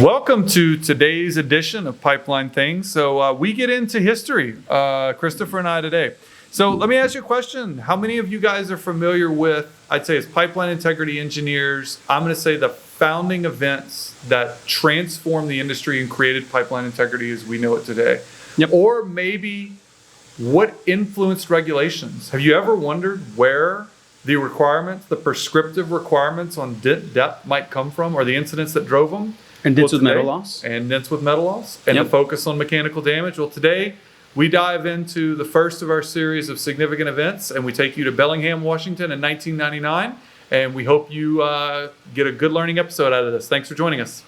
Welcome to today's edition of Pipeline Things. So we get into history, Christopher and I today. So let me ask you a question. How many of you guys are familiar with, I'd say it's pipeline integrity engineers, I'm going to say the founding events that transformed the industry and created pipeline integrity as we know it today? Yep. Or maybe what influenced regulations? Have you ever wondered where the requirements, the prescriptive requirements on depth might come from, or the incidents that drove them? And dents with metal loss. And dents with metal loss. And Yep. the focus on mechanical damage. Well, today we dive into the first of our series of significant events, and we take you to Bellingham, Washington in 1999. And we hope you get a good learning episode out of this. Thanks for joining us.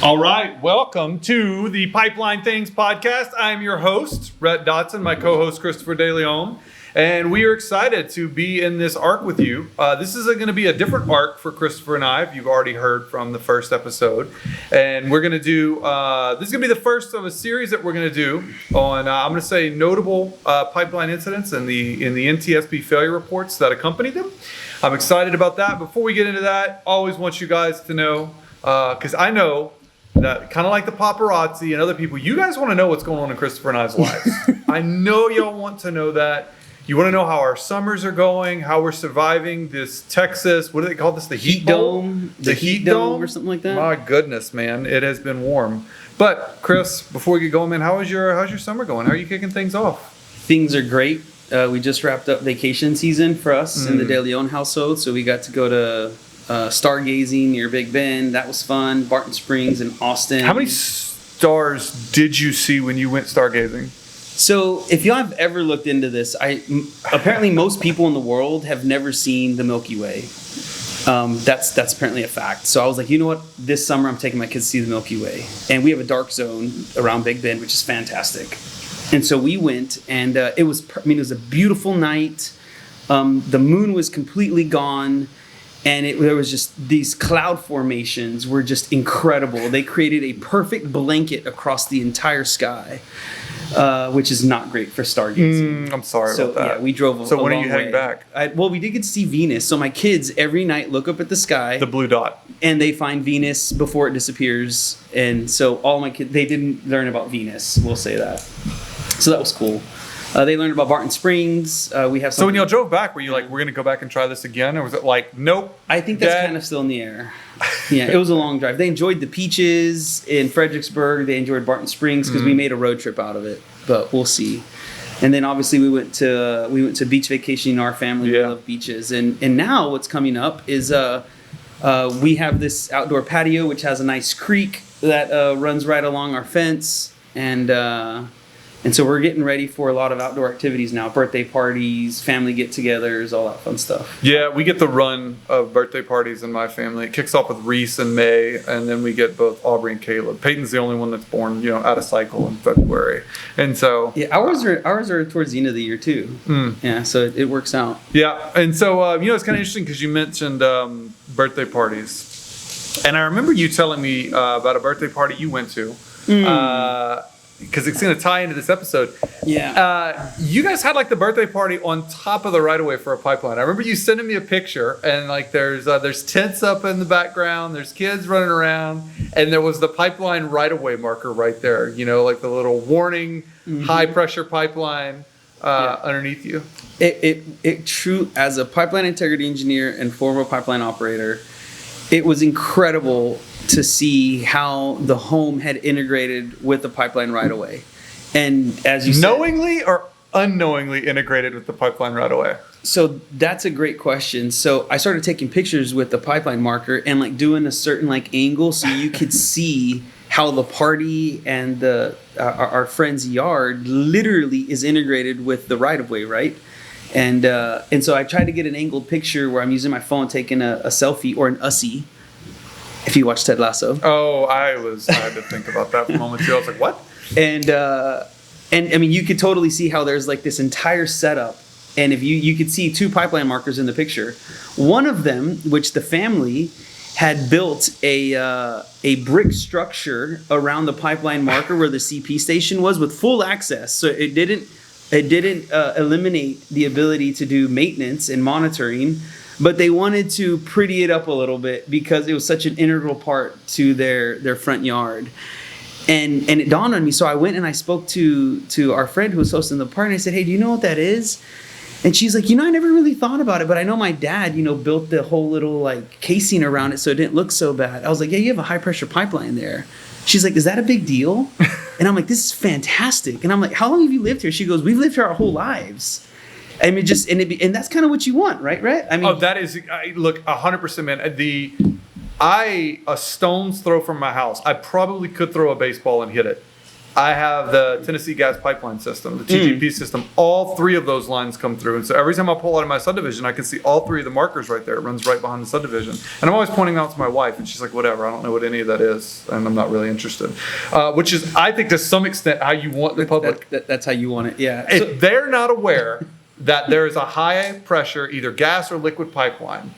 All right, welcome to the Pipeline Things podcast. I'm your host, Rhett Dotson, my co-host, Christopher DeLeon, and we are excited to be in this arc with you. This is going to be a different arc for Christopher and I, if you've already heard from the first episode. And we're going to do, this is going to be the first of a series that we're going to do on, I'm going to say, notable pipeline incidents and the NTSB failure reports that accompany them. I'm excited about that. Before we get into that, always want you guys to know, because I know that kind of like the paparazzi and other people, you guys want to know what's going on in Christopher and I's lives. I know y'all want to know that. You want to know how our summers are going, how we're surviving this Texas, what do they call this? The heat dome? The heat dome or something like that? My goodness, man. It has been warm. But Chris, before we get going, man, how's your summer going? How are you kicking things off? Things are great. We just wrapped up vacation season for us in the De Leon household, so we got to go to stargazing near Big Bend. That was fun. Barton Springs in Austin. How many stars did you see when you went stargazing? So if y'all have ever looked into this, apparently most people in the world have never seen the Milky Way. That's apparently a fact. So I was like, you know what? This summer I'm taking my kids to see the Milky Way. And we have a dark zone around Big Bend, which is fantastic. And so we went, and it was a beautiful night. The moon was completely gone. And there was just these cloud formations were just incredible. They created a perfect blanket across the entire sky, which is not great for stargazing. I'm sorry about that. Yeah, we drove So a when are long you heading way. back? Well, we did get to see Venus. So my kids every night look up at the sky. The blue dot. And they find Venus before it disappears. And so all my kids, they didn't learn about Venus. We'll say that. So that was cool. They learned about Barton Springs. We have. So when y'all drove back, were you like, we're going to go back and try this again? Or was it like, nope? I think that's kind of still in the air. Yeah, it was a long drive. They enjoyed the peaches in Fredericksburg. They enjoyed Barton Springs because we made a road trip out of it. But we'll see. And then obviously we went to beach vacationing. Our family we love beaches. And now what's coming up is we have this outdoor patio which has a nice creek that runs right along our fence. And so we're getting ready for a lot of outdoor activities now. Birthday parties, family get-togethers, all that fun stuff. Yeah, we get the run of birthday parties in my family. It kicks off with Reese in May, and then we get both Aubrey and Caleb. Peyton's the only one that's born, out of cycle in February. And so... Yeah, ours are towards the end of the year, too. Yeah, so it works out. Yeah, and so, it's kind of interesting because you mentioned birthday parties. And I remember you telling me about a birthday party you went to. Because it's going to tie into this episode. Yeah. You guys had like the birthday party on top of the right of way for a pipeline. I remember you sending me a picture, and like there's tents up in the background, there's kids running around, and there was the pipeline right of way marker right there. Like the little warning, high pressure pipeline underneath you. It true as a pipeline integrity engineer and former pipeline operator, it was incredible to see how the home had integrated with the pipeline right away. And as you said, knowingly or unknowingly integrated with the pipeline right away? So that's a great question. So I started taking pictures with the pipeline marker and like doing a certain like angle so you could see how the party and our friend's yard literally is integrated with the right of way, right? And so I tried to get an angled picture where I'm using my phone taking a selfie or an Ussie. If you watch Ted Lasso. Oh, I had to think about that for a moment too. I was like, what? And I mean, you could totally see how there's like this entire setup. And if you could see two pipeline markers in the picture. One of them, which the family had built a brick structure around the pipeline marker where the CP station was with full access. So it It didn't eliminate the ability to do maintenance and monitoring, but they wanted to pretty it up a little bit because it was such an integral part to their front yard. And it dawned on me. So I went and I spoke to our friend who was hosting the party. And I said, hey, do you know what that is? And she's like, I never really thought about it, but I know my dad, built the whole little like casing around it so it didn't look so bad. I was like, yeah, you have a high pressure pipeline there. She's like, is that a big deal? And I'm like, this is fantastic. And I'm like, how long have you lived here? She goes, we've lived here our whole lives. I mean, and that's kind of what you want, right, Rhett? I mean, that is, look, 100%, man. A stone's throw from my house, I probably could throw a baseball and hit it. I have the Tennessee gas pipeline system, the TGP system. All three of those lines come through. And so every time I pull out of my subdivision, I can see all three of the markers right there. It runs right behind the subdivision. And I'm always pointing out to my wife, and she's like, whatever, I don't know what any of that is, and I'm not really interested. Which is, I think, to some extent, how you want the public. That's how you want it, yeah. If they're not aware that there is a high pressure, either gas or liquid pipeline,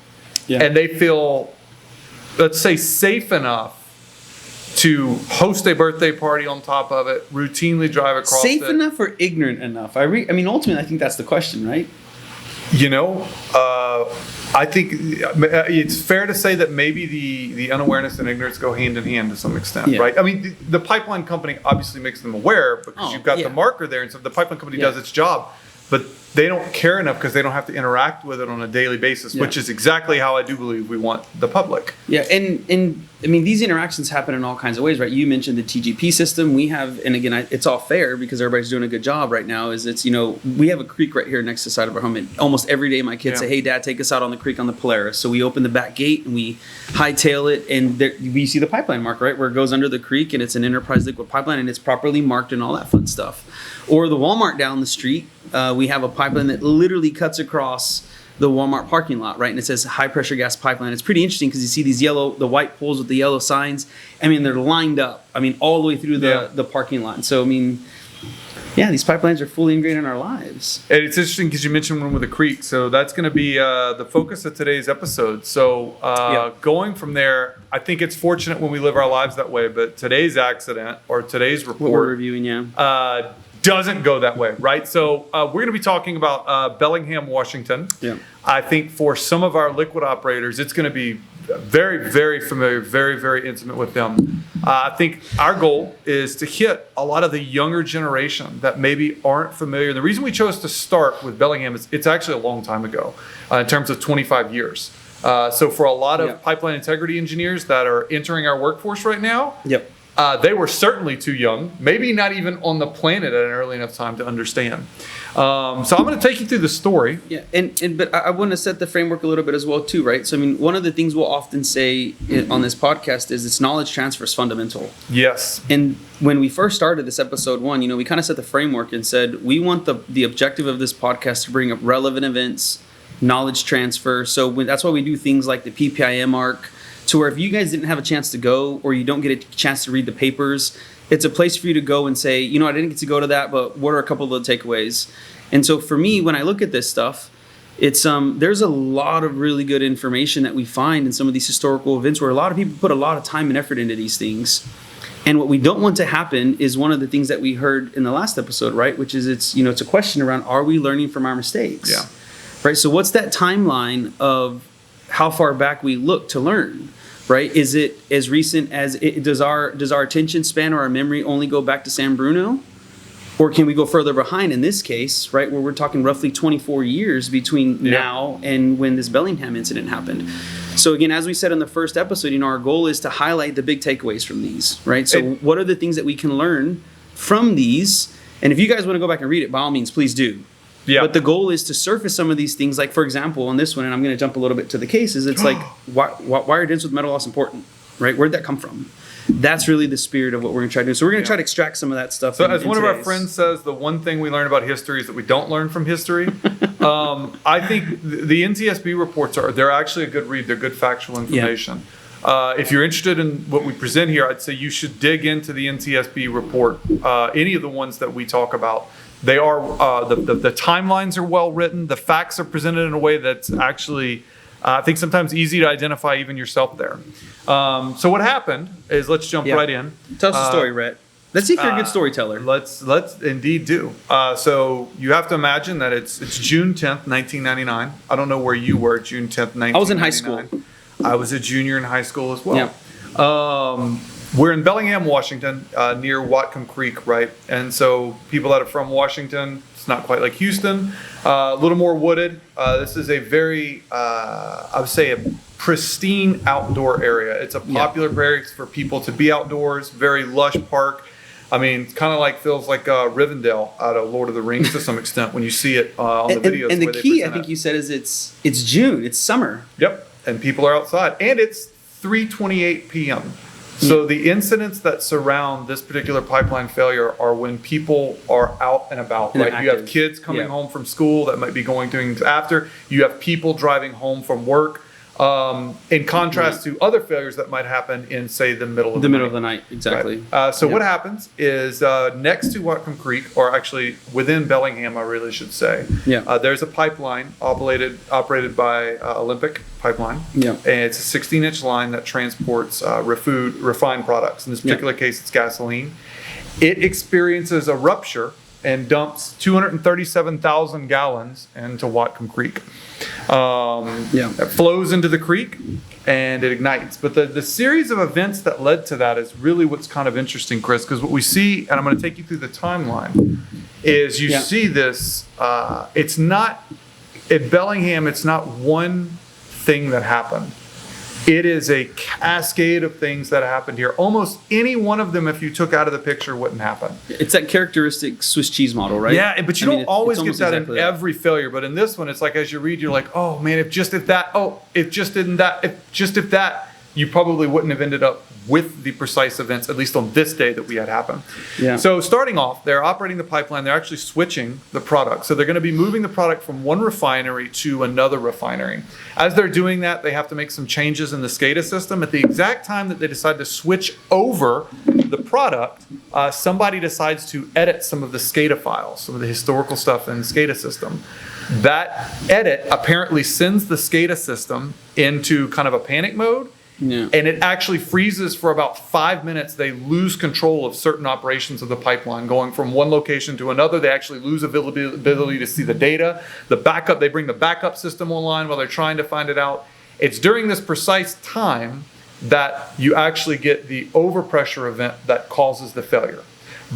and they feel, let's say, safe enough to host a birthday party on top of it, routinely drive across Safe enough or ignorant enough? I mean, ultimately, I think that's the question, right? I think it's fair to say that maybe the unawareness and ignorance go hand in hand to some extent, right? I mean, the pipeline company obviously makes them aware because you've got the marker there, and so the pipeline company does its job. But they don't care enough because they don't have to interact with it on a daily basis, which is exactly how I do believe we want the public. Yeah, and I mean, these interactions happen in all kinds of ways, right? You mentioned the TGP system. We have, and again, it's all fair because everybody's doing a good job right now, we have a creek right here next to the side of our home. And almost every day my kids say, hey, Dad, take us out on the creek on the Polaris. So we open the back gate and we hightail it, and we see the pipeline mark, right, where it goes under the creek, and it's an enterprise liquid pipeline, and it's properly marked and all that fun stuff. Or the Walmart down the street, we have a pipeline that literally cuts across the Walmart parking lot, right? And it says high pressure gas pipeline. It's pretty interesting because you see the white poles with the yellow signs. I mean, they're lined up, all the way through the parking lot. And so, these pipelines are fully ingrained in our lives. And it's interesting because you mentioned one with a creek. So that's going to be the focus of today's episode. So going from there, I think it's fortunate when we live our lives that way. But today's accident or today's report, what we're reviewing, doesn't go that way, right? So we're going to be talking about Bellingham, Washington. Yeah. I think for some of our liquid operators, it's going to be very, very familiar, very, very intimate with them. I think our goal is to hit a lot of the younger generation that maybe aren't familiar. The reason we chose to start with Bellingham is it's actually a long time ago, in terms of 25 years. So for a lot of pipeline integrity engineers that are entering our workforce right now, they were certainly too young, maybe not even on the planet at an early enough time to understand. So I'm going to take you through the story. Yeah, but I want to set the framework a little bit as well too, right? So one of the things we'll often say on this podcast is it's knowledge transfer is fundamental. Yes. And when we first started this episode 1, we kind of set the framework and said we want the objective of this podcast to bring up relevant events, knowledge transfer. So that's why we do things like the PPIM arc, to where if you guys didn't have a chance to go or you don't get a chance to read the papers, it's a place for you to go and say, I didn't get to go to that, but what are a couple of the takeaways? And so for me, when I look at this stuff, it's there's a lot of really good information that we find in some of these historical events where a lot of people put a lot of time and effort into these things. And what we don't want to happen is one of the things that we heard in the last episode, right? Which is it's a question around, are we learning from our mistakes? Yeah. Right. So what's that timeline of how far back we look to learn? Right? Is it as recent as does our attention span or our memory only go back to San Bruno? Or can we go further behind in this case, right, where we're talking roughly 24 years between now and when this Bellingham incident happened? So again, as we said in the first episode, our goal is to highlight the big takeaways from these, right? So what are the things that we can learn from these? And if you guys want to go back and read it, by all means, please do. Yeah. But the goal is to surface some of these things, like, for example, on this one, and I'm going to jump a little bit to the cases, it's like, why are dents with metal loss important, right? Where'd that come from? That's really the spirit of what we're going to try to do. So we're going to try to extract some of that stuff. So as one of our friends says, the one thing we learn about history is that we don't learn from history. I think the NTSB reports they're actually a good read. They're good factual information. If you're interested in what we present here, I'd say you should dig into the NTSB report, any of the ones that we talk about. They are the timelines are well written. The facts are presented in a way that's actually, I think, sometimes easy to identify even yourself there. So what happened is, let's jump right in. Tell us the story, Rhett. Let's see if you're a good storyteller. Let's indeed do. So you have to imagine that it's June 10th, 1999. I don't know where you were June 10th, 1999. I was in high school. I was a junior in high school as well. Yeah. We're in Bellingham, Washington, near Whatcom Creek, right? And so people that are from Washington, it's not quite like Houston, a little more wooded. This is a very, I would say, a pristine outdoor area. It's a popular area for people to be outdoors, very lush park. I mean, it's kind of like feels like Rivendell out of Lord of the Rings to some extent when you see it on the videos. And the key, I think you said, is it's June, it's summer. Yep, and people are outside, and it's 3:28 p.m. So the incidents that surround this particular pipeline failure are when people are out and about, right? You have kids coming home from school that might be going things after. You have people driving home from work. In contrast to other failures that might happen in, say, the middle of the night. Exactly. Right. So what happens is next to Whatcom Creek, or actually within Bellingham, I really should say, there's a pipeline operated by Olympic Pipeline. Yeah. And it's a 16-inch line that transports refined products. In this particular case, it's gasoline. It experiences a rupture and dumps 237,000 gallons into Whatcom Creek. It flows into the creek and it ignites. But the series of events that led to that is really what's kind of interesting, Chris, because what we see, and I'm going to take you through the timeline, is you see this, it's not, at Bellingham, it's not one thing that happened. It is a cascade of things that happened here. Almost any one of them, if you took out of the picture, wouldn't happen. It's that characteristic Swiss cheese model, right? Yeah, but you don't always get that in every failure. But in this one, it's like as you read, you're like, oh man, if that, you probably wouldn't have ended up with the precise events, at least on this day that we had happen. Yeah. So starting off, they're operating the pipeline. They're actually switching the product. So they're going to be moving the product from one refinery to another refinery. As they're doing that, they have to make some changes in the SCADA system. At the exact time that they decide to switch over the product, somebody decides to edit some of the SCADA files, some of the historical stuff in the SCADA system. That edit apparently sends the SCADA system into kind of a panic mode. Yeah. And it actually freezes for about 5 minutes. They lose control of certain operations of the pipeline, going from one location to another. They actually lose ability to see the data. The backup, they bring the backup system online while they're trying to find it out. It's during this precise time that you actually get the overpressure event that causes the failure.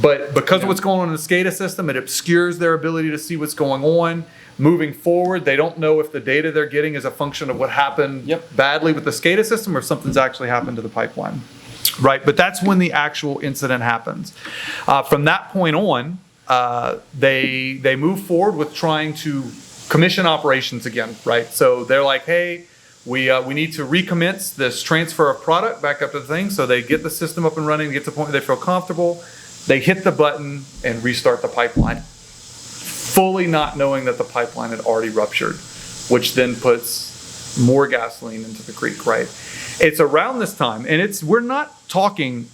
But because of what's going on in the SCADA system, it obscures their ability to see what's going on. Moving forward, they don't know if the data they're getting is a function of what happened badly with the SCADA system or if something's actually happened to the pipeline. Right, but that's when the actual incident happens. From that point on, they move forward with trying to commission operations again, right? So they're like, hey, we need to recommence this transfer of product back up to the thing. So they get the system up and running, get to the point where they feel comfortable. They hit the button and restart the pipeline, fully not knowing that the pipeline had already ruptured, which then puts more gasoline into the creek, right? It's around this time, and we're not talking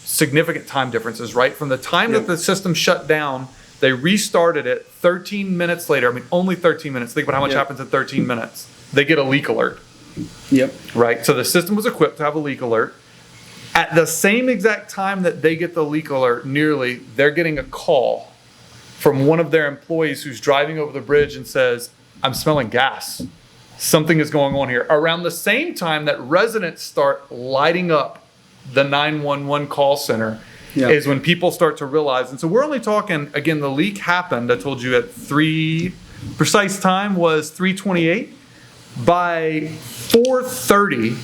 significant time differences, right? From the time that the system shut down, they restarted it 13 minutes later. I mean, only 13 minutes. Think about how much happens in 13 minutes. They get a leak alert. Yep. Right? So the system was equipped to have a leak alert. At the same exact time that they get the leak alert, they're getting a call from one of their employees who's driving over the bridge and says, I'm smelling gas. Something is going on here. Around the same time that residents start lighting up the 911 call center is when people start to realize. And so we're only talking, again, the leak happened, I told you, at precise time was 3:28. By 4:30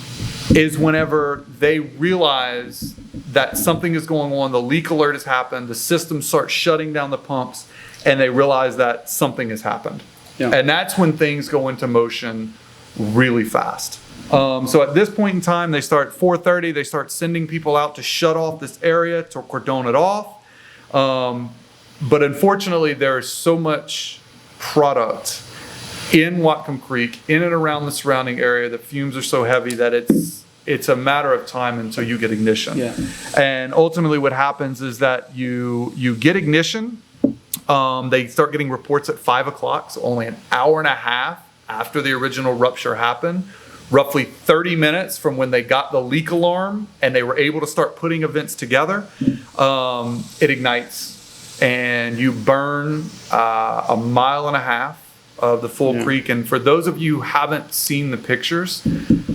is whenever they realize that something is going on, the leak alert has happened, the system starts shutting down the pumps, and they realize that something has happened. Yeah. And that's when things go into motion really fast. So at this point in time, they start 4:30, they start sending people out to shut off this area, to cordon it off. But unfortunately, there is so much product in Whatcom Creek, in and around the surrounding area, the fumes are so heavy that it's a matter of time until you get ignition. Yeah. And ultimately what happens is that you get ignition. They start getting reports at 5 o'clock, so only an hour and a half after the original rupture happened. Roughly 30 minutes from when they got the leak alarm and they were able to start putting events together. it ignites, and you burn 1.5 miles of the full creek. And for those of you who haven't seen the pictures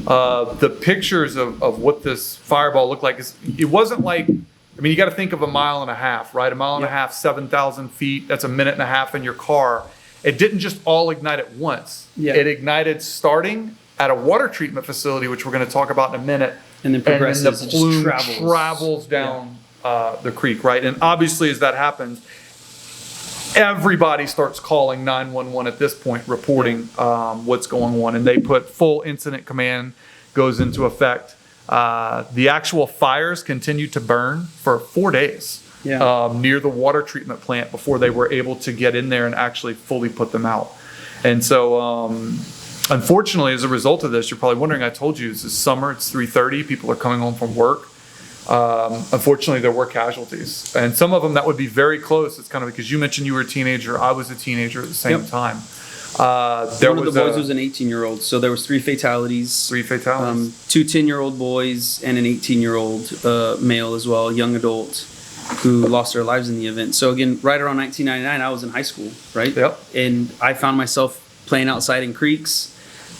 of what this fireball looked like, it wasn't like, I mean, you got to think of 1.5 miles, right? 1.5 miles, 7,000 feet. That's 1.5 minutes in your car. It didn't just all ignite at once. Yeah. It ignited starting at a water treatment facility, which we're going to talk about in a minute. And then progresses. And then the plume travels down the creek, right? And obviously, as that happens, everybody starts calling 911 at this point, reporting what's going on. And they put full incident command goes into effect. The actual fires continued to burn for 4 days. Near the water treatment plant before they were able to get in there and actually fully put them out. And so, unfortunately, as a result of this, you're probably wondering, I told you, it's summer, it's 3:30, people are coming home from work. Unfortunately, there were casualties. And some of them that would be very close. It's kind of because you mentioned you were a teenager, I was a teenager at the same time. One of the boys was an 18-year-old, so there was 3 fatalities. 3 fatalities. 2 10-year-old boys and an 18-year-old male as well, young adult, who lost their lives in the event. So again, right around 1999, I was in high school, right? Yep. And I found myself playing outside in creeks.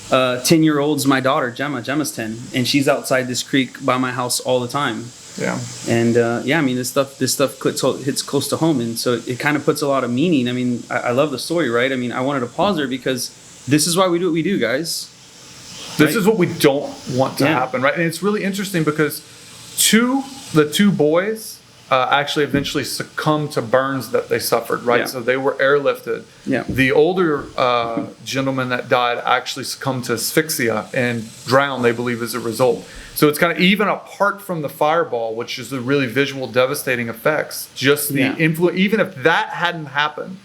10-year-old's my daughter, Gemma's 10, and she's outside this creek by my house all the time. Yeah. And I mean, this stuff hits close to home, and so it kind of puts a lot of meaning. I mean, I love the story, right? I mean, I wanted to pause there because this is why we do what we do, guys. This is what we don't want to happen, right? And it's really interesting because the two boys actually eventually succumbed to burns that they suffered, right? Yeah. So they were airlifted. Yeah. The older gentleman that died actually succumbed to asphyxia and drowned, they believe, as a result. So it's kind of, even apart from the fireball, which is the really visual devastating effects, just the influence, even if that hadn't happened,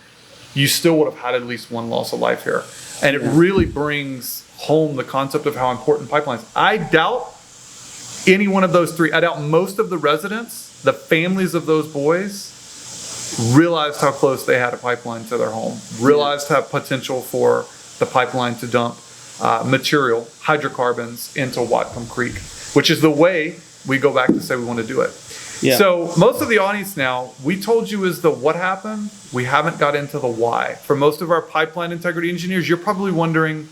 you still would have had at least one loss of life here. And it really brings home the concept of how important pipelines. I doubt any one of those 3, I doubt most of the residents, the families of those boys, realized how close they had a pipeline to their home, realized how potential for the pipeline to dump material, hydrocarbons, into Whatcom Creek, which is the way we go back to say we want to do it. Yeah. So most of the audience now, we told you is the what happened. We haven't got into the why. For most of our pipeline integrity engineers, you're probably wondering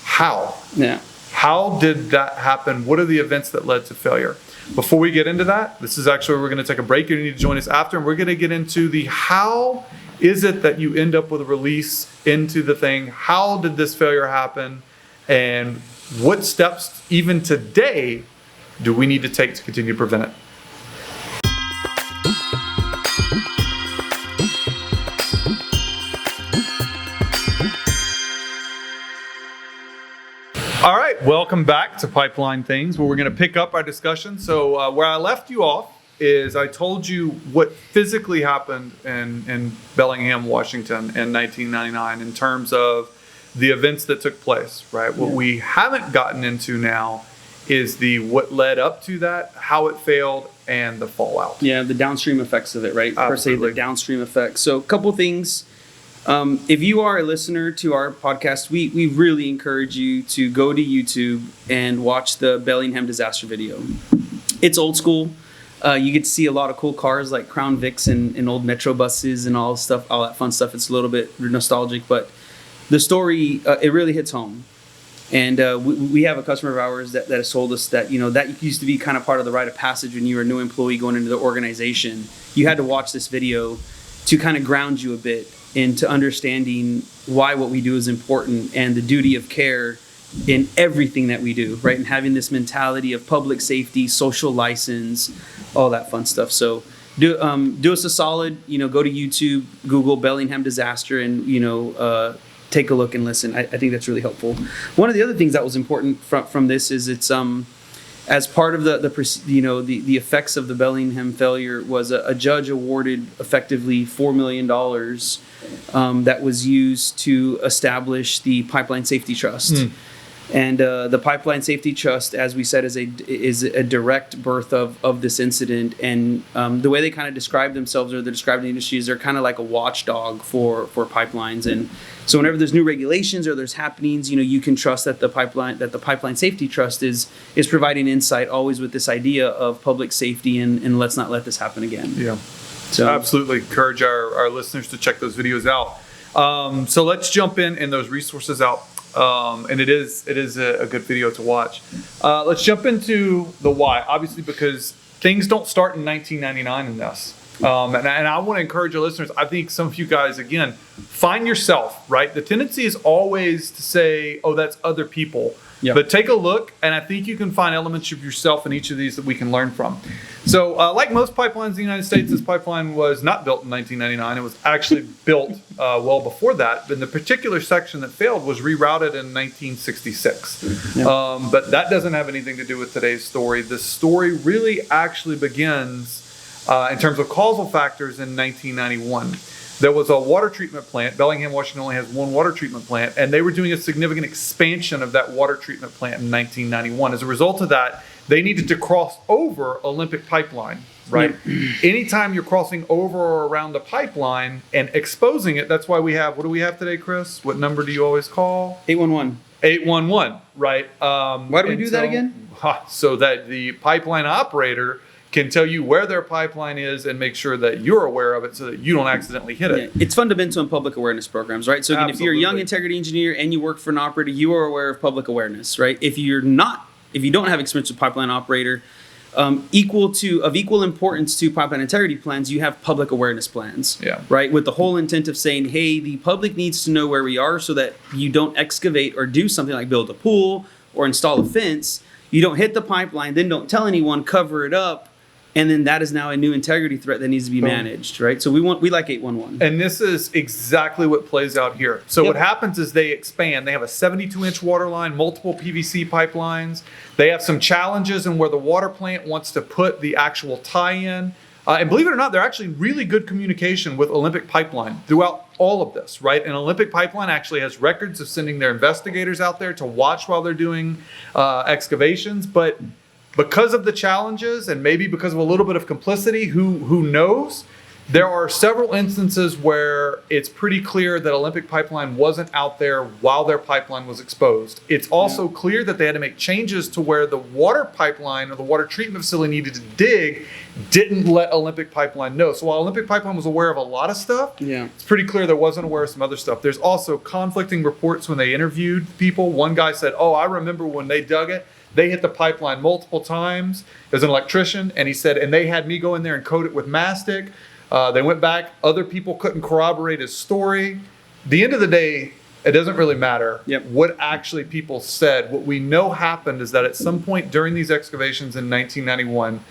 how. Yeah. How did that happen? What are the events that led to failure? Before we get into that, this is actually where we're going to take a break. You need to join us after, and we're going to get into the how is it that you end up with a release into the thing? How did this failure happen? And what steps, even today, do we need to take to continue to prevent it? All right, welcome back to Pipeline Things, where we're going to pick up our discussion. So where I left you off is I told you what physically happened in Bellingham, Washington in 1999 in terms of the events that took place, right? What we haven't gotten into now is what led up to that, how it failed, and the fallout. Yeah, the downstream effects of it, right? Absolutely. Per se, the downstream effects. So a couple things. If you are a listener to our podcast, we really encourage you to go to YouTube and watch the Bellingham disaster video. It's old school. You get to see a lot of cool cars like Crown Vics and old Metro buses and all that fun stuff. It's a little bit nostalgic, but the story, it really hits home. And we have a customer of ours that has told us that, that used to be kind of part of the rite of passage when you were a new employee going into the organization. You had to watch this video to kind of ground you a bit into understanding why what we do is important and the duty of care in everything that we do, right? And having this mentality of public safety, social license, all that fun stuff. So do us a solid, go to YouTube, Google Bellingham disaster, and, take a look and listen. I think that's really helpful. One of the other things that was important from this is it's as part of the effects of the Bellingham failure was a judge awarded effectively $4 million that was used to establish the Pipeline Safety Trust. And the Pipeline Safety Trust, as we said, is a direct birth of this incident. And the way they kind of describe themselves, or they describe the industry, is they're kind of like a watchdog for pipelines. And so whenever there's new regulations or there's happenings, you can trust that the Pipeline Safety Trust is providing insight, always with this idea of public safety and let's not let this happen again. Yeah. So absolutely encourage our listeners to check those videos out. So let's jump in those resources out. And it is a good video to watch. Let's jump into the why, obviously, because things don't start in 1999 in this. And I want to encourage our listeners. I think some of you guys, again, find yourself, right? The tendency is always to say, oh, that's other people. Yep. But take a look, and I think you can find elements of yourself in each of these that we can learn from. So like most pipelines in the United States, this pipeline was not built in 1999. It was actually built well before that. But the particular section that failed was rerouted in 1966. Yep. But that doesn't have anything to do with today's story. The story really actually begins in terms of causal factors in 1991. There was a water treatment plant. Bellingham, Washington only has one water treatment plant, and they were doing a significant expansion of that water treatment plant in 1991. As a result of that, they needed to cross over Olympic pipeline, right? Yep. Anytime you're crossing over or around the pipeline and exposing it, that's why we have, what do we have today, Chris? What number do you always call? 811. 811, right? Why do we do that again? So that the pipeline operator can tell you where their pipeline is and make sure that you're aware of it so that you don't accidentally hit it. Yeah, it's fundamental in public awareness programs, right? So again, if you're a young integrity engineer and you work for an operator, you are aware of public awareness, right? If you don't have experience with pipeline operator, of equal importance to pipeline integrity plans, you have public awareness plans, right? With the whole intent of saying, hey, the public needs to know where we are so that you don't excavate or do something like build a pool or install a fence. You don't hit the pipeline, then don't tell anyone, cover it up. And then that is now a new integrity threat that needs to be managed, right? So we like 811. And this is exactly what plays out here. So what happens is they expand. They have a 72-inch water line, multiple PVC pipelines. They have some challenges in where the water plant wants to put the actual tie-in. And believe it or not, they're actually really good communication with Olympic Pipeline throughout all of this, right? And Olympic Pipeline actually has records of sending their investigators out there to watch while they're doing excavations. But because of the challenges and maybe because of a little bit of complicity, who knows, there are several instances where it's pretty clear that Olympic Pipeline wasn't out there while their pipeline was exposed. It's also clear that they had to make changes to where the water pipeline or the water treatment facility needed to dig, didn't let Olympic Pipeline know. So while Olympic Pipeline was aware of a lot of stuff, it's pretty clear there wasn't aware of some other stuff. There's also conflicting reports when they interviewed people. One guy said, oh, I remember when they dug it, they hit the pipeline multiple times as an electrician, and he said, and they had me go in there and coat it with mastic. They went back. Other people couldn't corroborate his story. The end of the day, it doesn't really matter what actually people said. What we know happened is that at some point during these excavations in 1991,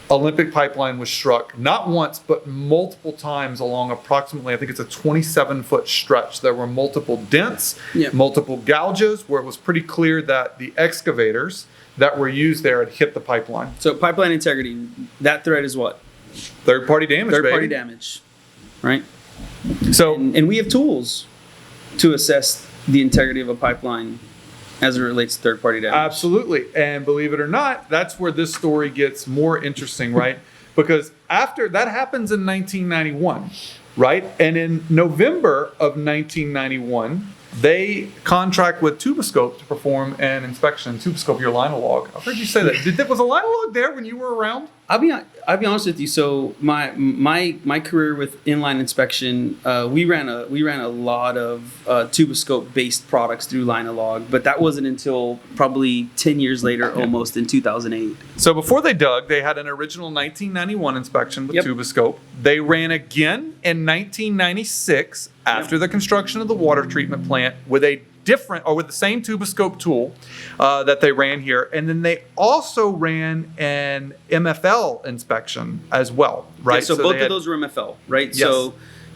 Olympic Pipeline was struck, not once, but multiple times along approximately, I think it's a 27-foot stretch. There were multiple dents, multiple gouges, where it was pretty clear that the excavators that were used there had hit the pipeline. So pipeline integrity, that threat is what? Third-party damage, Third-party damage, right? So, and we have tools to assess the integrity of a pipeline as it relates to third-party damage. Absolutely. And believe it or not, that's where this story gets more interesting, right? Because after that happens in 1991, right? And in November of 1991, they contract with Tuboscope to perform an inspection. Tuboscope, your linolog. I've heard you say that. Was a linolog there when you were around? I'll be honest with you. So my career with inline inspection, we ran a lot of Tuboscope based products through linolog, but that wasn't until probably 10 years later, almost in 2008. So before they dug, they had an original 1991 inspection with Tuboscope. They ran again in 1996 after the construction of the water treatment plant with a different, or with the same Tuboscope tool that they ran here. And then they also ran an MFL inspection as well, right? Yeah, so both of those were MFL, right? Yes. So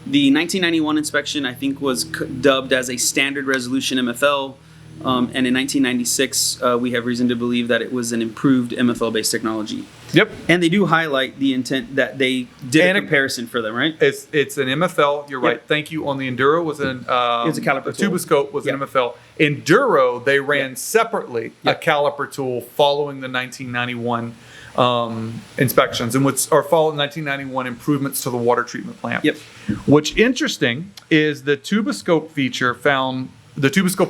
the 1991 inspection, I think, was dubbed as a standard resolution MFL. And in 1996, we have reason to believe that it was an improved MFL-based technology. Yep. And they do highlight the intent that they did a comparison for them, right? It's an MFL. You're right. Yep. Thank you. On the Enduro was an It's a caliper tool. Tuboscope was Yep. an MFL. Enduro they ran separately Yep. a caliper tool following the 1991 inspections and following 1991 improvements to the water treatment plant. Yep. What's interesting is the Tuboscope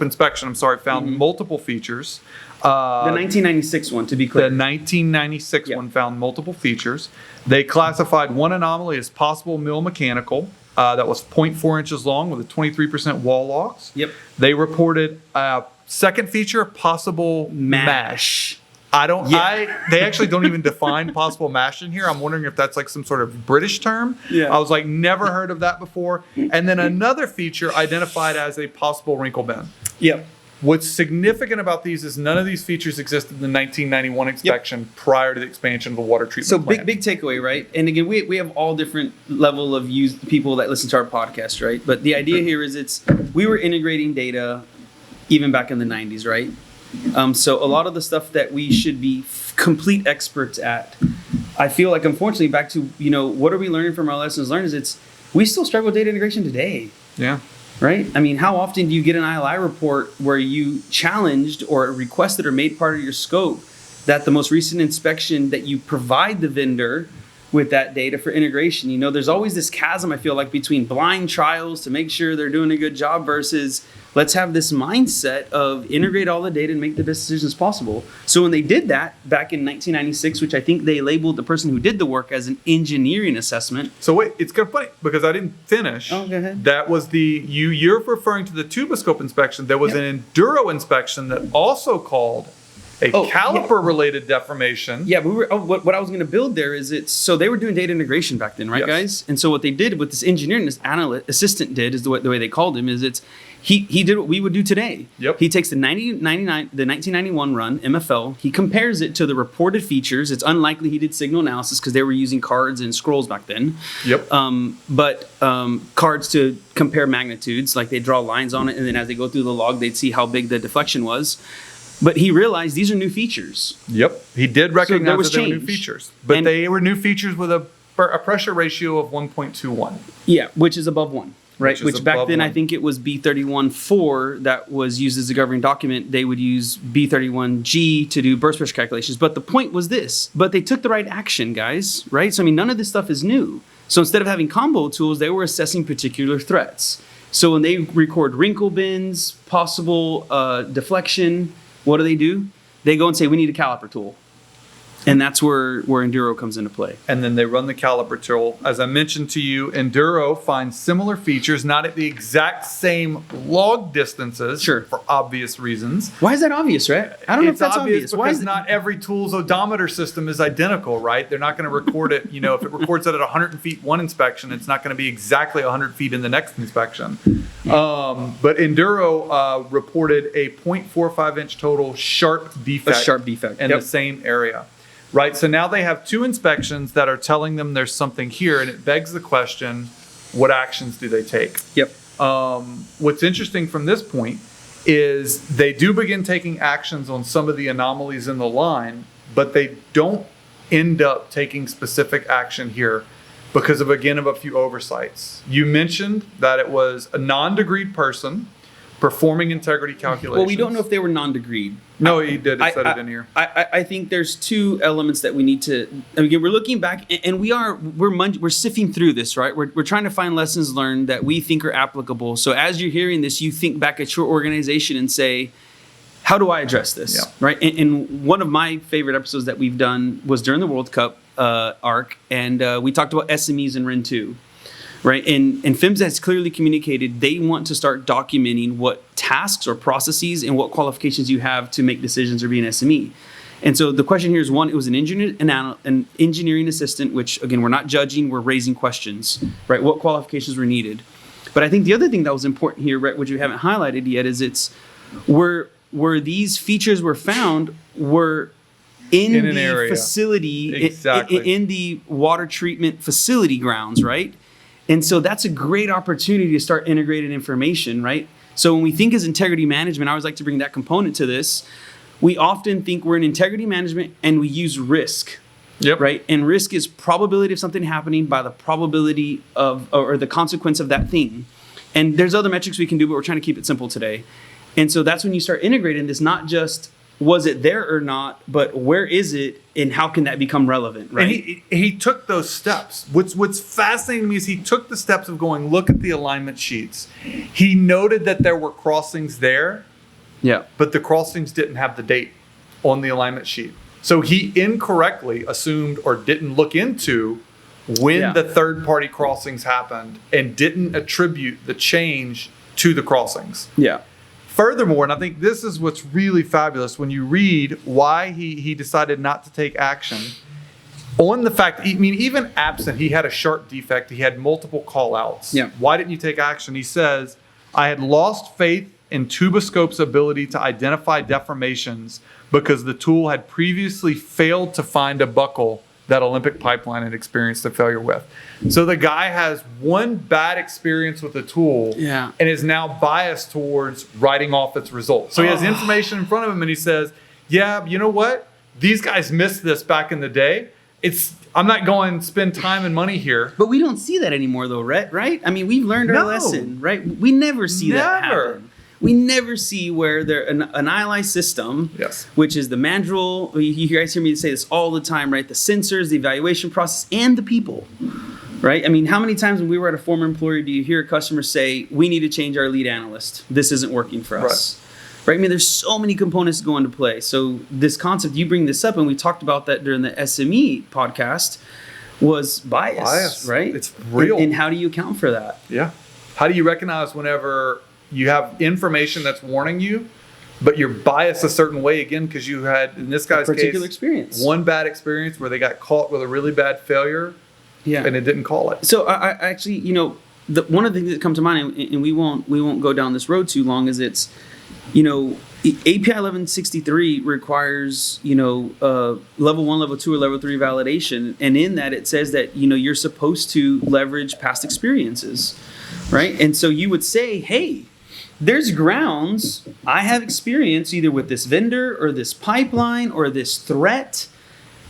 inspection found multiple features. The 1996 one, to be The clear. 1996 one found multiple features. They classified one anomaly as possible mill mechanical that was 0.4 inches long with a 23% wall loss. Yep. They reported a second feature, possible mash. They actually don't even define possible mash in here. I'm wondering if that's like some sort of British term. Yeah. I was like, never heard of that before. And then another feature identified as a possible wrinkle bin. Yep. What's significant about these is none of these features existed in the 1991 inspection prior to the expansion of the water treatment So plant. big takeaway, right? And again, we have all different level of people that listen to our podcast, right? But the idea here is we were integrating data even back in the 90s, right? So a lot of the stuff that we should be complete experts at, I feel like unfortunately back to, what are we learning from our lessons learned is we still struggle with data integration today. Yeah. Right? I mean, how often do you get an ILI report where you challenged or requested or made part of your scope that the most recent inspection that you provide the vendor with that data for integration? There's always this chasm, I feel like, between blind trials to make sure they're doing a good job versus let's have this mindset of integrate all the data and make the best decisions possible. So when they did that back in 1996, which I think they labeled the person who did the work as an engineering assessment. So wait, it's kind of funny because I didn't finish. Oh, go ahead. That was you're referring to the Tuboscope inspection. There was an Enduro inspection that also called a caliper-related deformation. Yeah, but what I was going to build there is so they were doing data integration back then, right, guys? And so what they did with this engineering, this assistant did, is the way they called him, is he did what we would do today. Yep. He takes the 1991 run, MFL, he compares it to the reported features. It's unlikely he did signal analysis because they were using cards and scrolls back then. Yep. But cards to compare magnitudes, like they draw lines on it, and then as they go through the log, they'd see how big the deflection was. But he realized these are new features. Yep. He did recognize there was that they were new change. features. But they were new features with a pressure ratio of 1.21. Yeah, which is above 1. Right, which back then 1. I think it was B31.4 that was used as a governing document. They would use B31G to do burst pressure calculations. But the point was this, but they took the right action, guys, right? So, none of this stuff is new. So instead of having combo tools, they were assessing particular threats. So when they record wrinkle bins, possible deflection, what do? They go and say, we need a caliper tool. And that's where Enduro comes into play. And then they run the caliper tool. As I mentioned to you, Enduro finds similar features, not at the exact same log distances, Sure, for obvious reasons. Why is that obvious, right? I don't know if that's obvious. Because Why is not every tool's odometer system is identical, right? They're not going to record it. If it records it at 100 feet one inspection, it's not going to be exactly 100 feet in the next inspection. But Enduro reported a 0.45 inch total sharp defect in the same area. Right, so now they have two inspections that are telling them there's something here, and it begs the question, what actions do they take? Yep. What's interesting from this point is they do begin taking actions on some of the anomalies in the line, but they don't end up taking specific action here because of a few oversights. You mentioned that it was a non-degreed person performing integrity calculations. Well, we don't know if they were non-degreed. No, he did. It said it in here. I think there's two elements that we need to. Again, we're looking back, and we're sifting through this, right? We're trying to find lessons learned that we think are applicable. So as you're hearing this, you think back at your organization and say, how do I address this? Yeah. Right? And one of my favorite episodes that we've done was during the World Cup arc, and we talked about SMEs in REN 2. Right, and PHMSA has clearly communicated they want to start documenting what tasks or processes and what qualifications you have to make decisions or be an SME. And so the question here is, one, it was an engineering assistant, which again, we're not judging, we're raising questions, right? What qualifications were needed? But I think the other thing that was important here, Rhett, which you haven't highlighted yet, is where these features were found were in the area. Facility, Exactly. in the water treatment facility grounds, right? And so that's a great opportunity to start integrating information, right? So when we think as integrity management, I always like to bring that component to this. We often think we're in integrity management and we use risk. Yep. Right. And risk is probability of something happening by the probability of or the consequence of that thing. And there's other metrics we can do, but we're trying to keep it simple today. And so that's when you start integrating this, not just was it there or not, but where is it and how can that become relevant, right? And he took those steps. What's fascinating to me is he took the steps of going, look at the alignment sheets. He noted that there were crossings there, Yeah. but the crossings didn't have the date on the alignment sheet. So he incorrectly assumed or didn't look into when the third-party crossings happened and didn't attribute the change to the crossings. Yeah. Furthermore, and I think this is what's really fabulous, when you read why he decided not to take action, on the fact, I mean, even absent, he had a sharp defect, he had multiple call-outs. Yeah. Why didn't you take action? He says, I had lost faith in Tuboscope's ability to identify deformations because the tool had previously failed to find a buckle that Olympic Pipeline had experienced a failure with. So the guy has one bad experience with the tool and is now biased towards writing off its results. So he has information in front of him and he says, yeah, you know what? These guys missed this back in the day. I'm not going to spend time and money here. But we don't see that anymore though, Rhett, right? I mean, we've learned our lesson, right? We never see that happen. We never see where an ILI system, which is the mandrel, you guys hear me say this all the time, right? The sensors, the evaluation process, and the people, right? I mean, how many times when we were at a former employer do you hear a customer say, we need to change our lead analyst. This isn't working for us. Right? I mean, there's so many components to go into play. So this concept, you bring this up, and we talked about that during the SME podcast, was bias, right? It's real. And how do you account for that? Yeah. How do you recognize whenever you have information that's warning you, but you're biased a certain way again because you had, in this guy's particular case, experience. One bad experience where they got caught with a really bad failure and it didn't call it. So I actually, you know, one of the things that come to mind, and we won't go down this road too long, is it's, you know, API 1163 requires, you know, level 1, level 2, or level 3 validation. And in that, it says that, you know, you're supposed to leverage past experiences, right? And so you would say, hey, there's grounds I have experience either with this vendor or this pipeline or this threat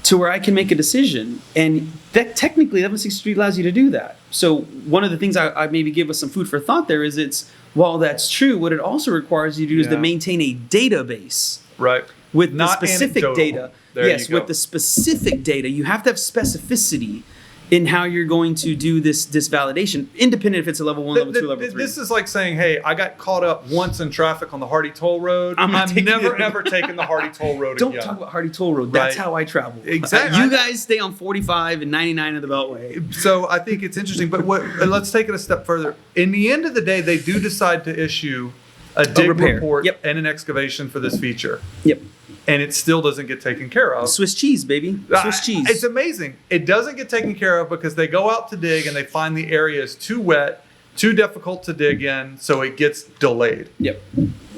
to where I can make a decision. And that technically 1163 allows you to do that. So one of the things I maybe give us some food for thought there is while that's true, what it also requires you to do is to maintain a database. Right. With not the specific data. Yes, with the specific data. You have to have specificity in how you're going to do this validation, independent if it's a level 1, level 2, level 3. This is like saying, hey, I got caught up once in traffic on the Hardy Toll Road. I'm never, ever taking the Hardy Toll Road again. Don't talk about Hardy Toll Road. That's how I travel. Exactly. You guys stay on 45 and 99 of the Beltway. So I think it's interesting. But let's take it a step further. In the end of the day, they do decide to issue a dig report and an excavation for this feature. Yep. And it still doesn't get taken care of. Swiss cheese, baby. Swiss cheese. It's amazing. It doesn't get taken care of because they go out to dig and they find the area is too wet, too difficult to dig in, so it gets delayed. Yep.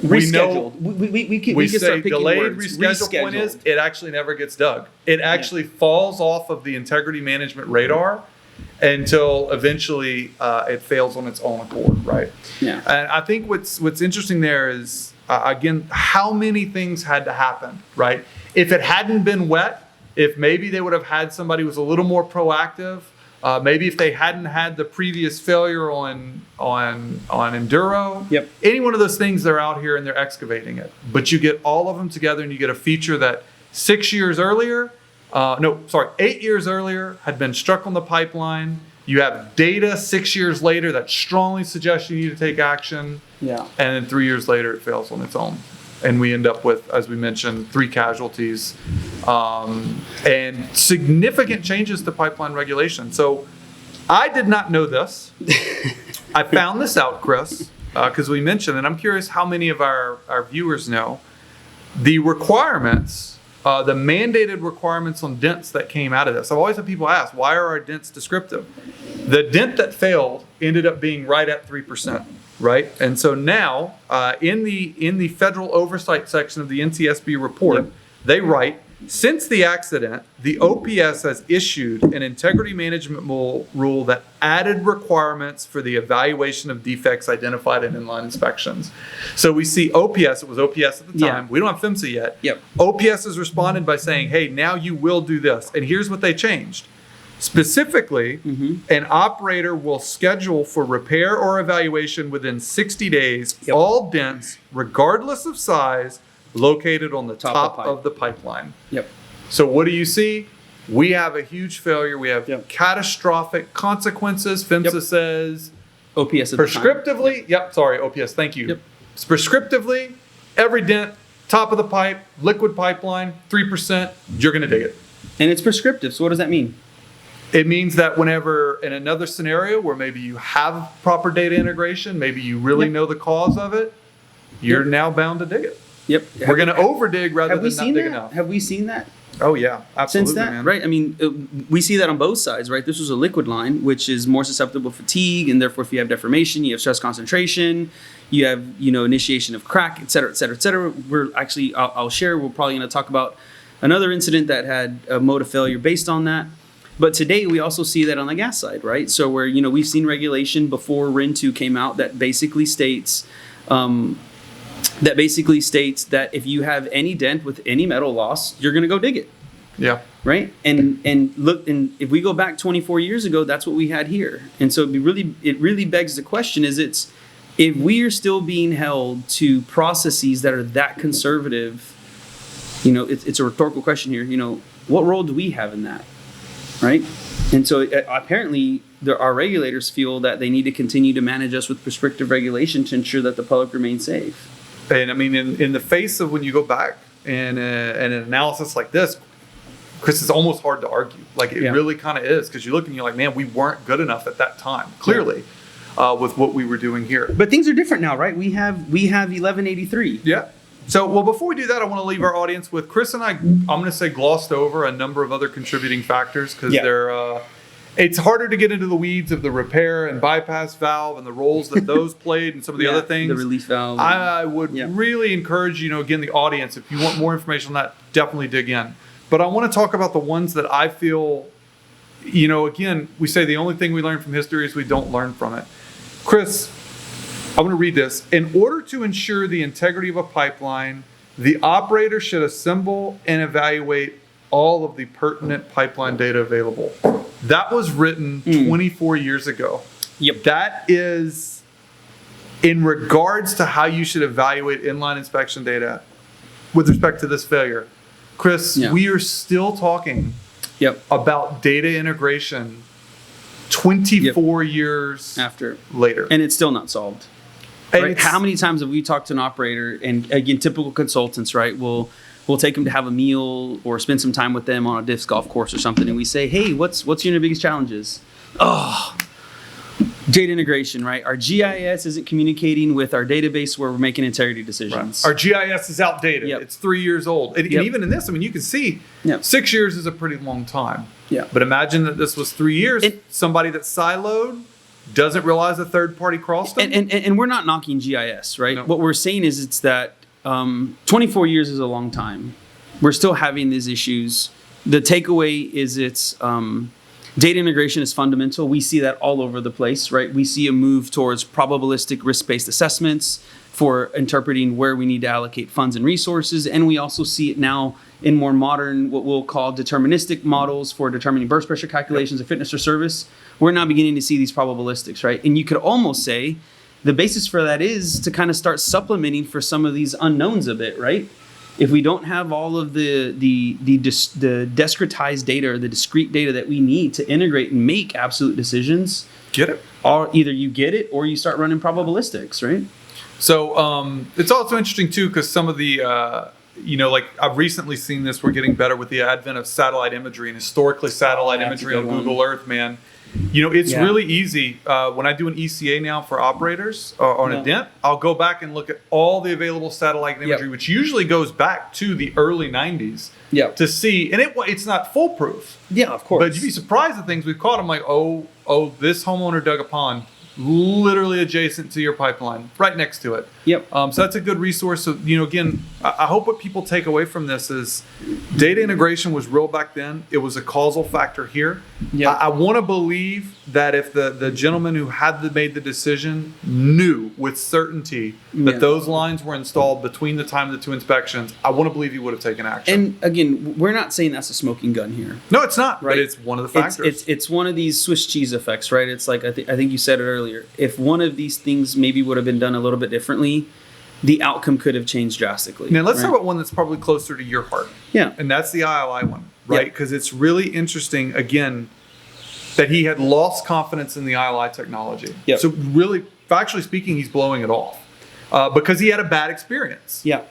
Rescheduled. We can say start picking delayed, words. rescheduled. Point is, it actually never gets dug. It actually falls off of the integrity management radar until eventually it fails on its own accord, right? Yeah. And I think what's interesting there is, again, how many things had to happen, right? If it hadn't been wet, if maybe they would have had somebody who was a little more proactive, maybe if they hadn't had the previous failure on Enduro, any one of those things, they're out here and they're excavating it. But you get all of them together and you get a feature that 8 years earlier had been struck on the pipeline. You have data 6 years later that strongly suggests you need to take action. Yeah. And then 3 years later, it fails on its own. And we end up with, as we mentioned, 3 casualties and significant changes to pipeline regulation. So I did not know this. I found this out, Chris, because we mentioned, and I'm curious how many of our viewers know, the requirements, the mandated requirements on dents that came out of this. I've always had people ask, why are our dents descriptive? The dent that failed ended up being right at 3%. Right, and so now in the federal oversight section of the NTSB report, they write Since the accident, the OPS has issued an integrity management rule that added requirements for the evaluation of defects identified in inline inspections. So we see OPS, it was OPS at the time. We don't have PHMSA yet. Yep. OPS has responded by saying, hey, now you will do this. And here's what they changed. Specifically, an operator will schedule for repair or evaluation within 60 days all dents, regardless of size, located on the top of the pipeline. Yep. So what do you see? We have a huge failure. We have catastrophic consequences. PHMSA says OPS at prescriptively. OPS. Thank you. Prescriptively, every dent, top of the pipe, liquid pipeline, 3%, you're going to dig it. And it's prescriptive. So what does that mean? It means that whenever in another scenario where maybe you have proper data integration, maybe you really know the cause of it, you're now bound to dig it. Yep. We're going to over dig rather than not dig enough. Have we seen that? Oh yeah, absolutely. Since that, man. right? I mean, we see that on both sides, right? This was a liquid line, which is more susceptible to fatigue, and therefore, if you have deformation, you have stress concentration, you have initiation of crack, et cetera, et cetera, et cetera. We're actually, I'll share. We're probably going to talk about another incident that had a mode of failure based on that. But today we also see that on the gas side, right? So where we've seen regulation before RIN 2 came out that basically states that if you have any dent with any metal loss, you're going to go dig it. Yeah. Right. And look, and if we go back 24 years ago, that's what we had here. And so it really begs the question: if we are still being held to processes that are that conservative, it's a rhetorical question here. What role do we have in that? Right. And so apparently our regulators feel that they need to continue to manage us with prescriptive regulation to ensure that the public remains safe. And I mean, in the face of when you go back and an analysis like this, Chris, it's almost hard to argue. Like it really kind of is, because you look and you're like, man, we weren't good enough at that time, clearly, with what we were doing here. But things are different now, right? We have 1183. Yeah. So, well, before we do that, I want to leave our audience with Chris and I'm going to say glossed over a number of other contributing factors because it's harder to get into the weeds of the repair and bypass valve and the roles that those played and some of the other things. The release valve. I would really encourage, again, the audience, if you want more information on that, definitely dig in. But I want to talk about the ones that I feel, again, we say the only thing we learn from history is we don't learn from it. Chris, I want to read this. In order to ensure the integrity of a pipeline, the operator should assemble and evaluate all of the pertinent pipeline data available. That was written 24 years ago. Yep. That is in regards to how you should evaluate inline inspection data with respect to this failure. Chris, we are still talking about data integration 24 years later. And it's still not solved. Right? How many times have we talked to an operator, and again, typical consultants, right? We'll take them to have a meal or spend some time with them on a disc golf course or something, and we say, hey, what's your biggest challenges? Data integration, right? Our GIS isn't communicating with our database where we're making integrity decisions. Right. Our GIS is outdated. It's 3 years old. And even in this, I mean, you can see 6 years is a pretty long time. Yeah. But imagine that this was 3 years. Somebody that's siloed doesn't realize a third party crossed them. And we're not knocking GIS, right? No. What we're saying is it's that 24 years is a long time. We're still having these issues. The takeaway is it's data integration is fundamental. We see that all over the place, right? We see a move towards probabilistic risk-based assessments for interpreting where we need to allocate funds and resources. And we also see it now in more modern, what we'll call deterministic models for determining burst pressure calculations of fitness or service. We're now beginning to see these probabilistics, right? And you could almost say the basis for that is to kind of start supplementing for some of these unknowns a bit, right? If we don't have all of the discretized data or the discrete data that we need to integrate and make absolute decisions, get it. Or either you get it or you start running probabilistics, right? So it's also interesting too, because some of the like I've recently seen this. We're getting better with the advent of satellite imagery and historically satellite imagery on Google Earth, man. It's really easy. When I do an ECA now for operators on a dent, I'll go back and look at all the available satellite imagery, which usually goes back to the early 90s to see. And it's not foolproof. Yeah, of course. But you'd be surprised at things we've caught. I'm like, oh, this homeowner dug a pond literally adjacent to your pipeline, right next to it. Yep. So that's a good resource. So, again, I hope what people take away from this is data integration was real back then. It was a causal factor here. Yep. I want to believe that if the gentleman who had made the decision knew with certainty that those lines were installed between the time of the two inspections, I want to believe he would have taken action. And again, we're not saying that's a smoking gun here. No, it's not. Right? But it's one of the factors. It's one of these Swiss cheese effects, right? It's like I think you said it earlier. If one of these things maybe would have been done a little bit differently, the outcome could have changed drastically. Now let's talk about one that's probably closer to your heart. Yeah. And that's the ILI one, right? Because it's really interesting, again, that he had lost confidence in the ILI technology. Yep. So really, factually speaking, he's blowing it off because he had a bad experience. Yeah.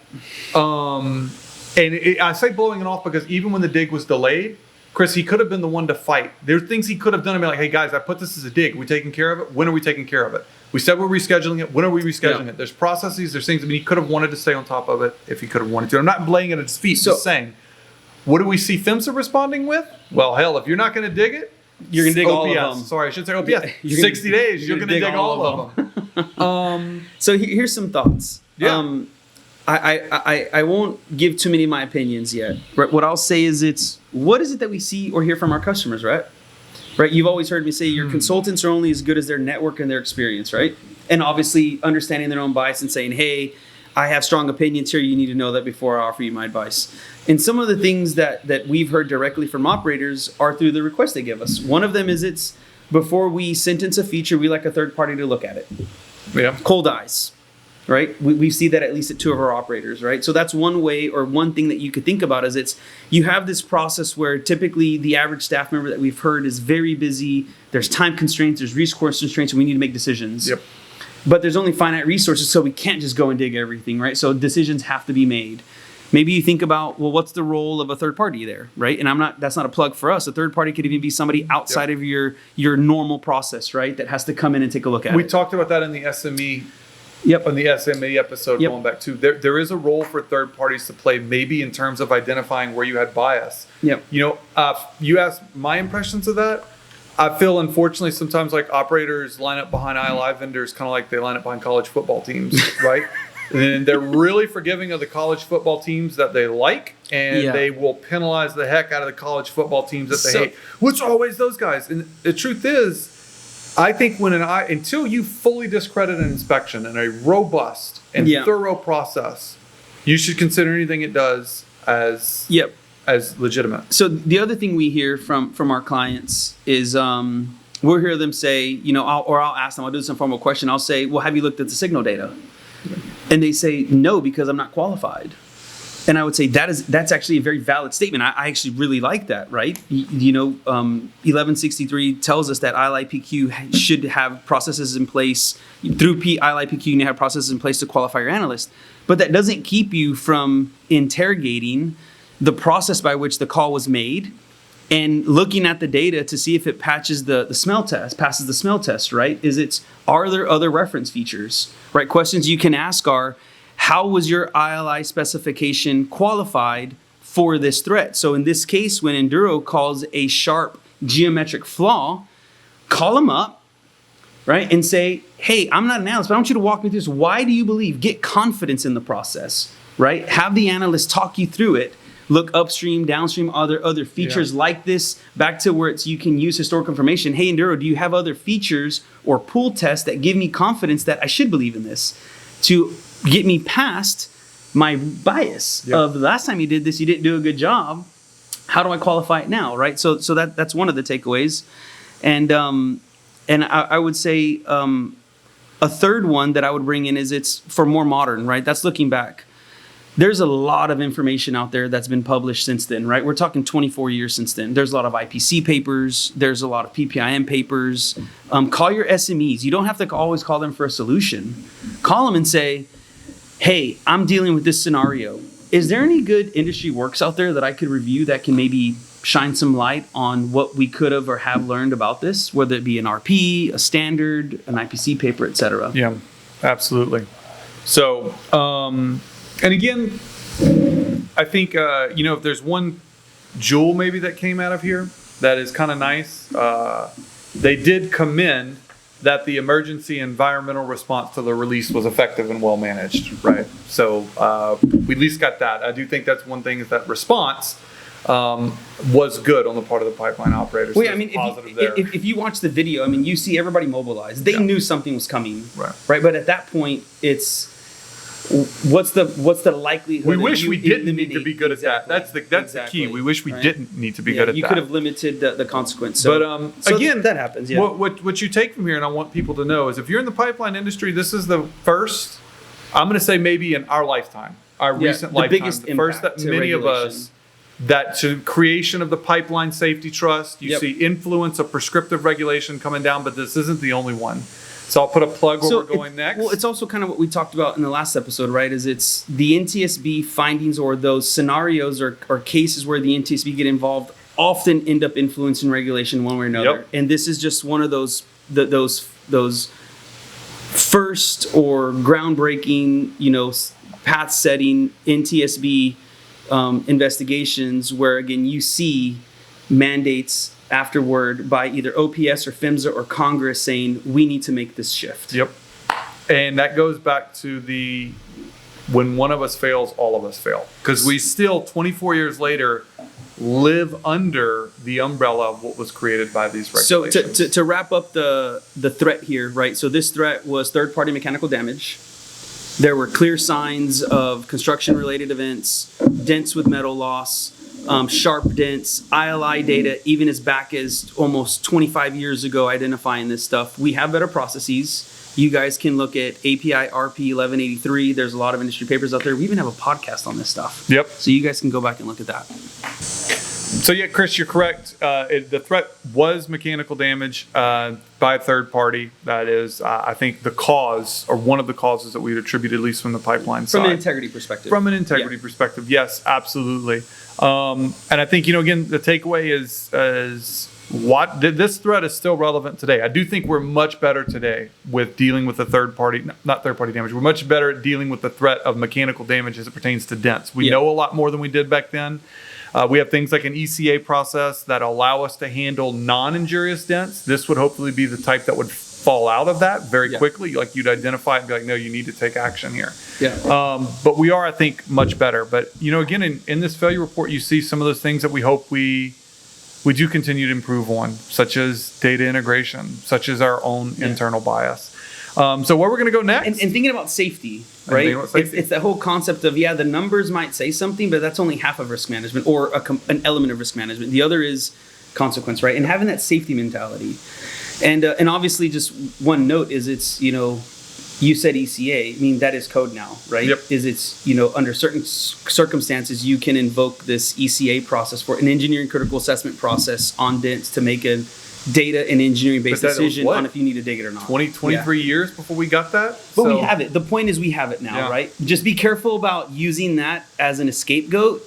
I say blowing it off because even when the dig was delayed, Chris, he could have been the one to fight. There's things he could have done and be like, hey guys, I put this as a dig. Are we taking care of it? When are we taking care of it? We said we're rescheduling it. When are we rescheduling it? There's processes, there's things. I mean, he could have wanted to stay on top of it if he could have wanted to. I'm not laying it at his feet, just saying. What do we see PHMSA responding with? Well, hell, if you're not going to dig it, you're going to dig OPS. all of them. Sorry, I should say OPS. Yeah, 60 days, you're going to dig all of them. So here's some thoughts. Yeah. I won't give too many of my opinions yet. Right? What I'll say is what is it that we see or hear from our customers, right? Right? You've always heard me say your consultants are only as good as their network and their experience, right? And obviously understanding their own bias and saying, hey, I have strong opinions here. You need to know that before I offer you my advice. And some of the things that we've heard directly from operators are through the requests they give us. One of them is it's before we sentence a feature, we like a third party to look at it. Yeah. Cold eyes. Right? We see that at least at two of our operators, right? So that's one way or one thing that you could think about is you have this process where typically the average staff member that we've heard is very busy. There's time constraints, there's resource constraints, and we need to make decisions. Yep. But there's only finite resources, so we can't just go and dig everything, right? So decisions have to be made. Maybe you think about, well, what's the role of a third party there, right? And that's not a plug for us. A third party could even be somebody outside of your normal process, right? That has to come in and take a look at it. We talked about that in the SME. On the SMA episode going back to there is a role for third parties to play, maybe in terms of identifying where you had bias. Yep. You asked my impressions of that. I feel unfortunately sometimes like operators line up behind ILI vendors kind of like they line up behind college football teams, right? And they're really forgiving of the college football teams that they like, and they will penalize the heck out of the college football teams that they hate, which are always those guys. And the truth is, I think until you fully discredit an inspection in a robust and thorough process, you should consider anything it does as legitimate. So the other thing we hear from our clients is we'll hear them say, I'll ask them, I'll do this informal question. I'll say, well, have you looked at the signal data? And they say, no, because I'm not qualified. And I would say that's actually a very valid statement. I actually really like that, right? 1163 tells us that ILIPQ should have processes in place. Through ILIPQ, you have processes in place to qualify your analyst. But that doesn't keep you from interrogating the process by which the call was made and looking at the data to see if it passes the smell test, right? Are there other reference features, right? Questions you can ask are, how was your ILI specification qualified for this threat? So in this case, when Enduro calls a sharp geometric flaw, call them up, right? And say, hey, I'm not an analyst, but I want you to walk me through this. Why do you believe? Get confidence in the process, right? Have the analyst talk you through it. Look upstream, downstream, other features like this, back to where you can use historical information. Hey, Enduro, do you have other features or pool tests that give me confidence that I should believe in this? To get me past my bias of the last time you did this, you didn't do a good job. How do I qualify it now, right? So that's one of the takeaways. And I would say a third one that I would bring in is it's for more modern, right? That's looking back. There's a lot of information out there that's been published since then, right? We're talking 24 years since then. There's a lot of IPC papers. There's a lot of PPIM papers. Call your SMEs. You don't have to always call them for a solution. Call them and say, hey, I'm dealing with this scenario. Is there any good industry works out there that I could review that can maybe shine some light on what we could have or have learned about this, whether it be an RP, a standard, an IPC paper, et cetera? Yeah, absolutely. So, and again, I think, if there's one jewel maybe that came out of here that is kind of nice, they did commend that the emergency environmental response to the release was effective and well managed, right? So we at least got that. I do think that's one thing, is that response was good on the part of the pipeline operators. Well, So yeah, I mean, positive there. if you watch the video, I mean, you see everybody mobilized. They knew something was coming, Right. But at that point, it's what's the likelihood? We that wish you we didn't need to eliminate- be good at that. That's the Exactly. key. We wish we Right. didn't need to be Yeah, good at you that. could have limited the consequence. So, But again, that happens. Yeah. What you take from here, and I want people to know, is if you're in the pipeline industry, this is the first, I'm going to say maybe in our lifetime, our recent the lifetime, biggest the first that impact to many of regulation. us, that to creation of the pipeline safety trust, you Yep. see influence of prescriptive regulation coming down, but this isn't the only one. So I'll put a plug where we're going next. Well, it's also kind of what we talked about in the last episode, right? Is it's the NTSB findings or those scenarios or cases where the NTSB get involved often end up influencing regulation one way or another. Yep. And this is just one of those first or groundbreaking, path setting NTSB investigations where again you see mandates afterward by either OPS or PHMSA or Congress saying we need to make this shift. Yep. And that goes back to when one of us fails, all of us fail. Because we still, 24 years later, live under the umbrella of what was created by these So regulations. to wrap up the threat here, right? So this threat was third-party mechanical damage. There were clear signs of construction-related events, dents with metal loss, sharp dents, ILI data, even as back as almost 25 years ago, identifying this stuff. We have better processes. You guys can look at API RP 1183. There's a lot of industry papers out there. We even have a podcast on this stuff. Yep. So you guys can go back and look at that. So yeah, Chris, you're correct. The threat was mechanical damage by a third party. That is, I think, the cause, or one of the causes that we'd attribute, at least from the pipeline side. From an integrity perspective. From an integrity perspective, yes, absolutely. And I think, again, the takeaway is this threat is still relevant today. I do think we're much better today with dealing with not third party damage. We're much better at dealing with the threat of mechanical damage as it pertains to dents. We know a lot more than we did back then. We have things like an ECA process that allow us to handle non-injurious dents. This would hopefully be the type that would fall out of that very quickly. Like you'd identify it and be like, no, you need to take action here. Yeah. But we are, I think, much better. But, again, in this failure report, you see some of those things that we hope we do continue to improve on, such as data integration, such as our own internal bias. So where we're going to go next? And thinking about safety, right? thinking about safety. It's that whole concept of, the numbers might say something, but that's only half of risk management or an element of risk management. The other is consequence, right? And having that safety mentality. And obviously just one note is it's, you said ECA, I mean, that is code now, right? Yep. It's, under certain circumstances, you can invoke this ECA process for an engineering critical assessment process on dents to make a data and engineering based But that was decision what? on if you need to dig it or not. 23 years before we got that? But we have it. The point is we have it now, right? Just be careful about using that as an scapegoat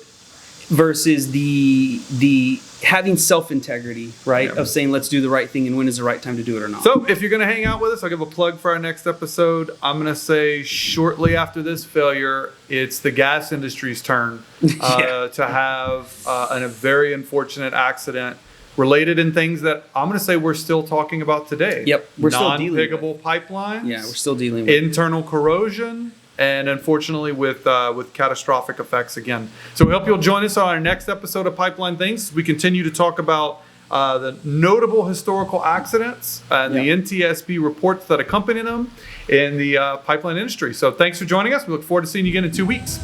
versus the having self-integrity, right? Of saying, let's do the right thing and when is the right time to do it or not. So if you're going to hang out with us, I'll give a plug for our next episode. I'm going to say shortly after this failure, it's the gas industry's turn to have a very unfortunate accident related in things that I'm going to say we're still talking about today. Yep, we're still dealing with. Non-piggable pipelines. Yeah, we're still dealing with internal corrosion, and unfortunately with catastrophic effects again. So we hope you'll join us on our next episode of Pipeline Things. We continue to talk about the notable historical accidents and the NTSB reports that accompany them in the pipeline industry. So thanks for joining us. We look forward to seeing you again in 2 weeks.